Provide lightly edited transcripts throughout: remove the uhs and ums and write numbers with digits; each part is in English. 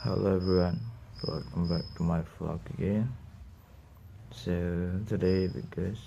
Hello everyone, welcome back to my vlog again. So today, because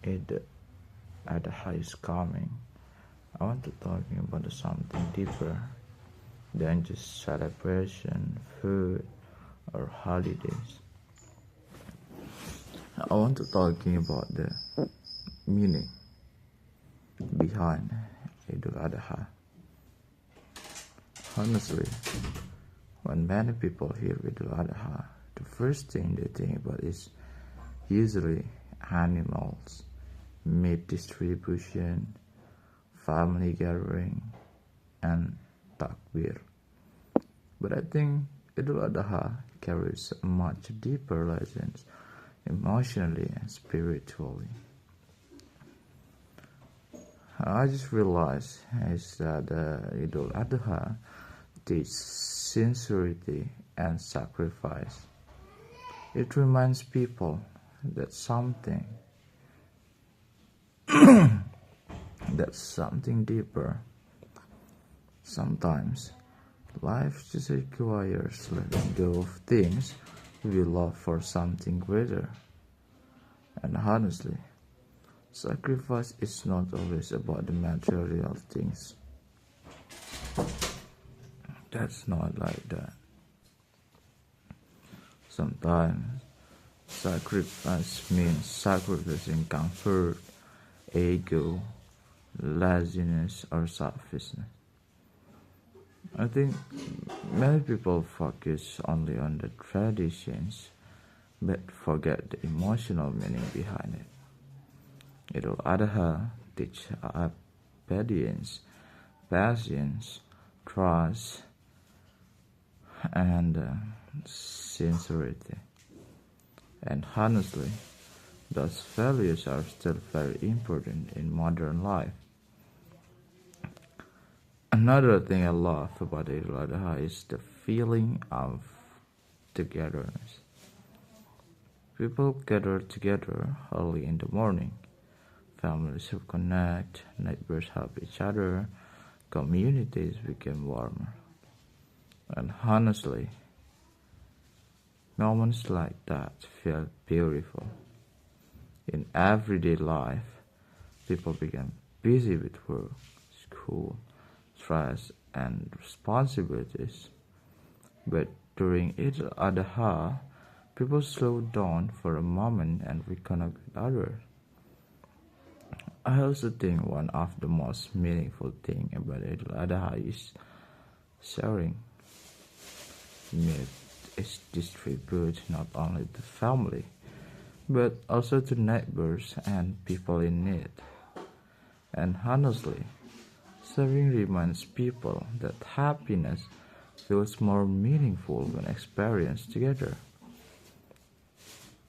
it at the high is coming, I want to talking about something deeper than just celebration, food, or holidays. I want to talking about the meaning behind Idul Adha. Honestly, when many people hear Idul Adha, the first thing they think about is usually animals, meat distribution, family gathering, and takbir. But I think Idul Adha carries much deeper lessons emotionally and spiritually. I just realized is that Idul Adha teaches sincerity and sacrifice. It reminds people that that's something deeper. Sometimes life just requires letting go of things we love for something greater. And honestly, sacrifice is not always about the material things. That's not like that. Sometimes sacrifice means sacrificing comfort, ego, laziness, or selfishness. I think many people focus only on the traditions but forget the emotional meaning behind it. Idul Adha teaches obedience, patience, trust, and sincerity. And honestly, those values are still very important in modern life. Another thing I love about Idul Adha is the feeling of togetherness. People gather together early in the morning. Families reconnect, neighbors help each other, communities become warmer. And honestly, moments like that feel beautiful. In everyday life, people become busy with work, school, stress, and responsibilities. But during Eid al-Adha, people slow down for a moment and reconnect with others. I also think one of the most meaningful things about Eid al-Adha is sharing. Meat is distributed not only to family, but also to neighbors and people in need. And honestly, sharing reminds people that happiness feels more meaningful when experienced together.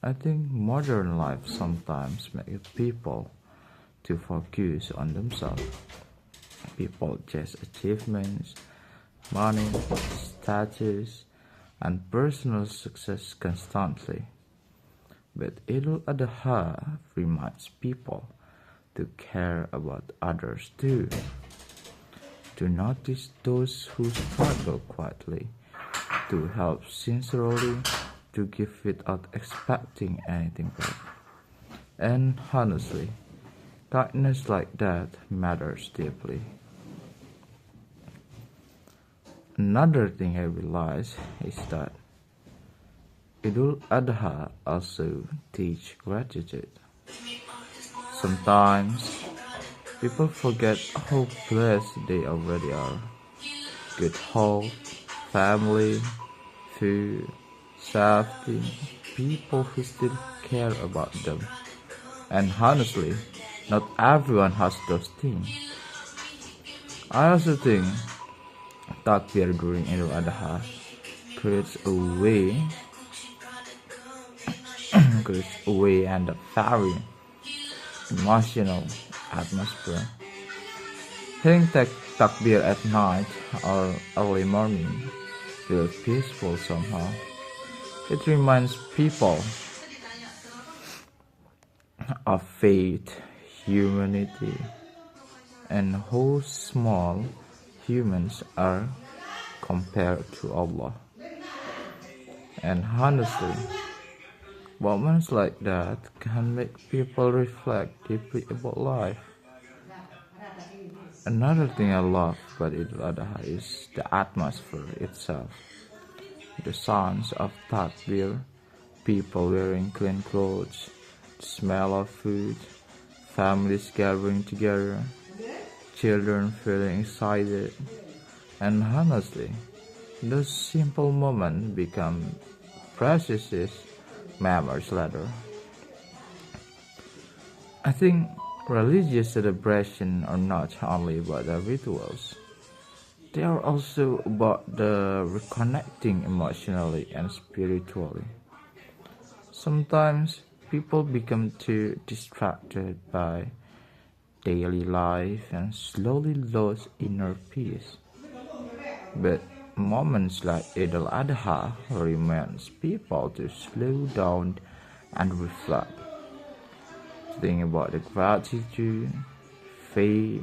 I think modern life sometimes makes people to focus on themselves. People chase achievements, money, status, and personal success constantly. But Idul Adha reminds people to care about others too, to notice those who struggle quietly, to help sincerely, to give without expecting anything back. And honestly, kindness like that matters deeply. Another thing I realize is that Idul Adha also teach gratitude. Sometimes people forget how blessed they already are. Good health, family, food, safety, people who still care about them. And honestly, not everyone has those things. I also think takbir during Idul Adha creates a way and a very emotional atmosphere. Hearing takbir at night or early morning feels peaceful somehow. It reminds people of faith, humanity, and how small humans are compared to Allah. And honestly, moments like that can make people reflect deeply about life. Another thing I love about Eid al-Adha is the atmosphere itself. The sounds of takbir, people wearing clean clothes, the smell of food, families gathering together, children feeling excited, and honestly, those simple moments become precious memories later. I think religious celebrations are not only about the rituals, they are also about the reconnecting emotionally and spiritually. Sometimes people become too distracted by daily life and slowly lose inner peace. But moments like Eid al-Adha reminds people to slow down and reflect. Think about the gratitude, faith,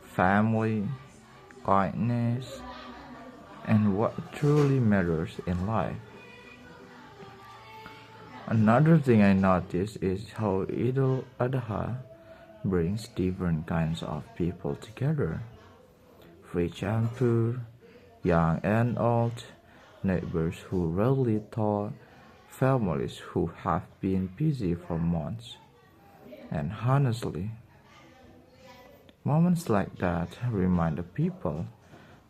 family, kindness, and what truly matters in life. Another thing I notice is how Eid al-Adha brings different kinds of people together. Rich and poor, young and old, neighbors who rarely talk, families who have been busy for months. And honestly, moments like that remind the people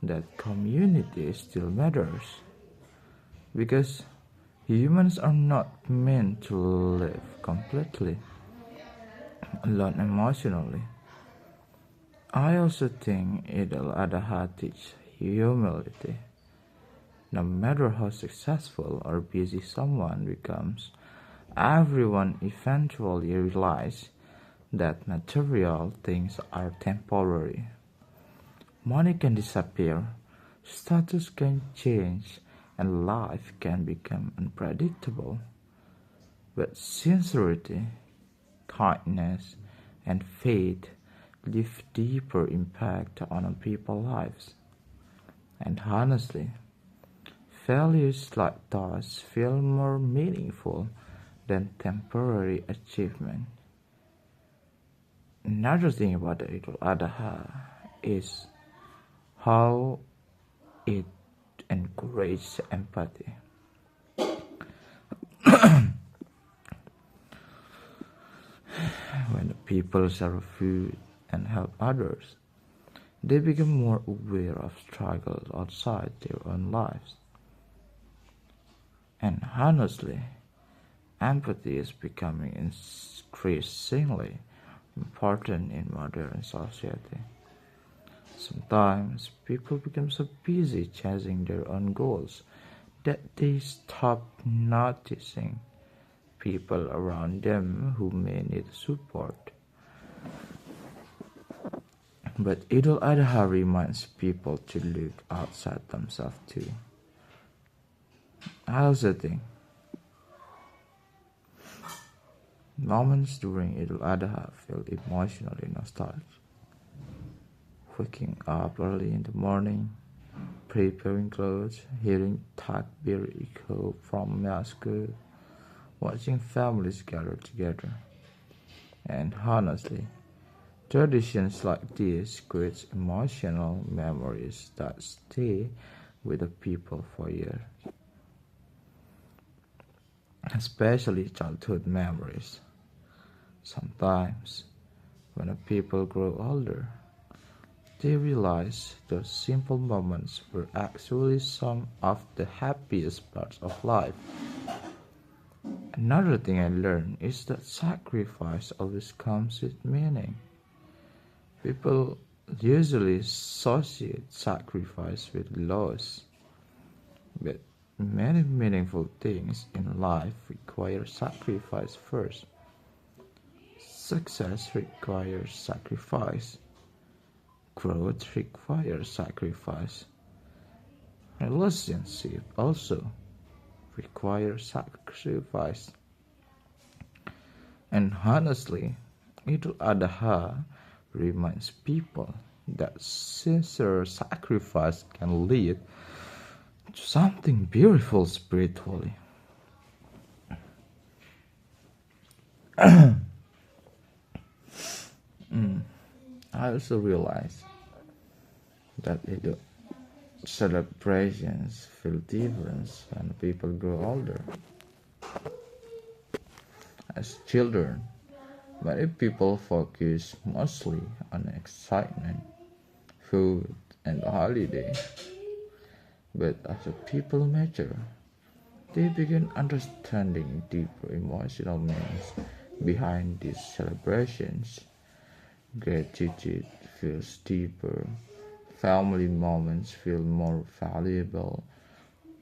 that community still matters. Because humans are not meant to live completely alone emotionally. I also think Eid al-Adha teaches humility. No matter how successful or busy someone becomes, everyone eventually realizes that material things are temporary. Money can disappear, status can change, and life can become unpredictable. But sincerity, kindness, and faith leave deeper impact on people's lives. And honestly, values like those feel more meaningful than temporary achievement. Another thing about the Eid al-Adha is how it encourages empathy. When people serve food and help others, they become more aware of struggles outside their own lives. And honestly, empathy is becoming increasingly important in modern society. Sometimes people become so busy chasing their own goals that they stop noticing people around them who may need support. But Eid al-Adha reminds people to look outside themselves too. I also think moments during Eid al-Adha feel emotionally nostalgic. Waking up early in the morning, preparing clothes, hearing takbir echo from mosque, watching families gather together. And honestly, traditions like this create emotional memories that stay with the people for years, especially childhood memories. Sometimes, when the people grow older, they realize those simple moments were actually some of the happiest parts of life. Another thing I learned is that sacrifice always comes with meaning. People usually associate sacrifice with loss, but many meaningful things in life require sacrifice first. Success requires sacrifice. Growth requires sacrifice. Relationship also requires sacrifice. And honestly, Eid al-Adha reminds people that sincere sacrifice can lead to something beautiful spiritually. I also realize that celebrations feel different when people grow older. As children, many people focus mostly on excitement, food, and the holiday. But as people mature, they begin understanding deeper emotional meanings behind these celebrations. Gratitude feels deeper, family moments feel more valuable,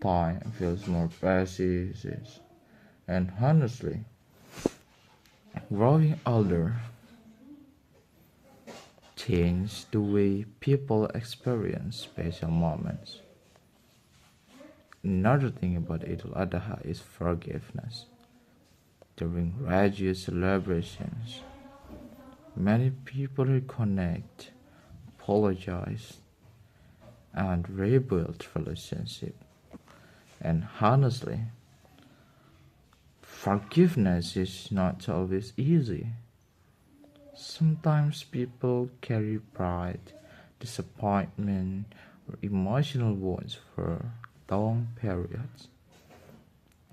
time feels more precious, and honestly, growing older changed the way people experience special moments. Another thing about Eid al-Adha is forgiveness. During religious celebrations, many people reconnect, apologize, and rebuild relationship. And honestly, forgiveness is not always easy. Sometimes people carry pride, disappointment, or emotional wounds for long periods.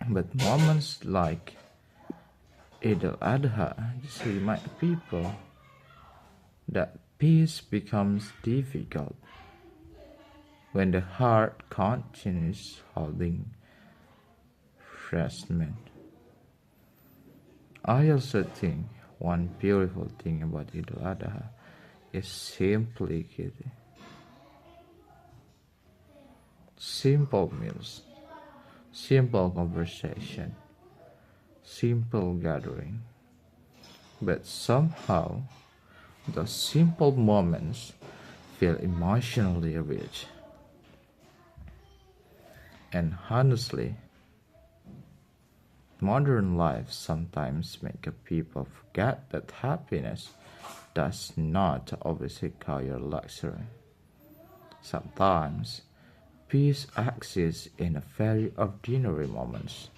But moments like Eid al-Adha just remind people that peace becomes difficult when the heart continues holding resentment. I also think one beautiful thing about Eid al-Adha is simplicity. Simple meals, simple conversation, simple gathering. But somehow, those simple moments feel emotionally rich. And honestly, modern life sometimes makes people forget that happiness does not always require luxury. Sometimes peace exists in a very ordinary moments.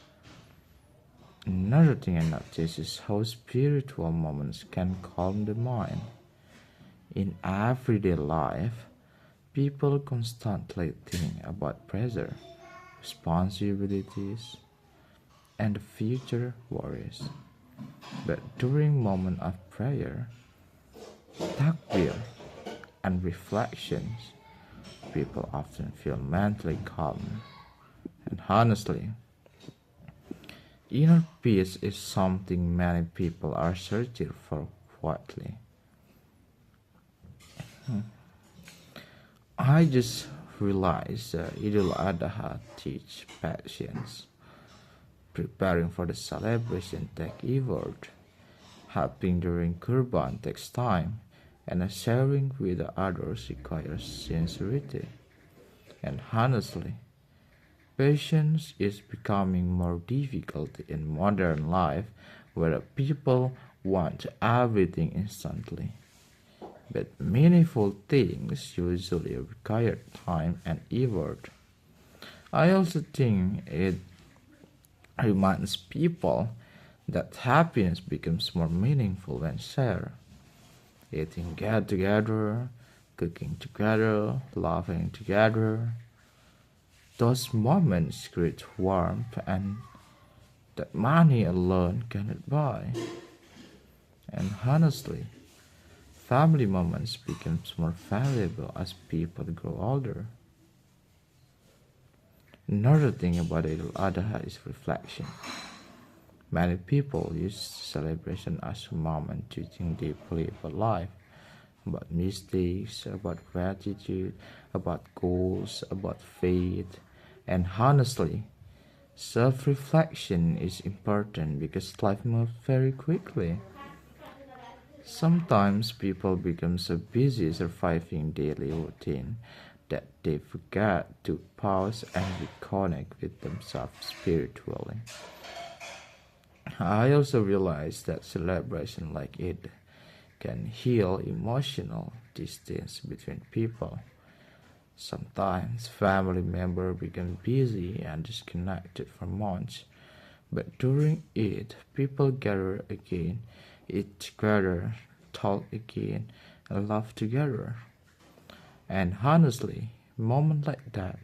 Another thing I notice is how spiritual moments can calm the mind. In everyday life, people constantly think about pressure, responsibilities, and the future worries. But during moments of prayer, takbir, and reflections, people often feel mentally calmer. And honestly, inner peace is something many people are searching for quietly. I just realized that Eid al-Adha teach patience. Preparing for the celebration takes effort. Helping during Kurban takes time, and sharing with the others requires sincerity. And honestly, patience is becoming more difficult in modern life where people want everything instantly. But meaningful things usually require time and effort. I also think it reminds people that happiness becomes more meaningful when shared. Eating get together, cooking together, laughing together. Those moments create warmth and that money alone cannot buy. And honestly, family moments becomes more valuable as people grow older. Another thing about Eid al-Adha is reflection. Many people use celebration as a moment to think deeply about life, about mistakes, about gratitude, about goals, about faith, and honestly, self-reflection is important because life moves very quickly. Sometimes people become so busy surviving daily routine that they forget to pause and reconnect with themselves spiritually. I also realize that celebration like it can heal emotional distance between people. Sometimes family members become busy and disconnected for months, but during it, people gather again, eat together, talk again, and laugh together. And honestly, moments like that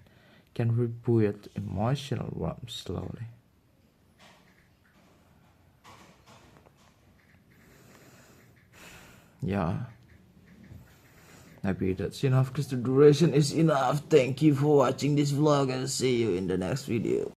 can rebuild emotional warmth slowly. Yeah, maybe that's enough because the duration is enough. Thank you for watching this vlog and see you in the next video.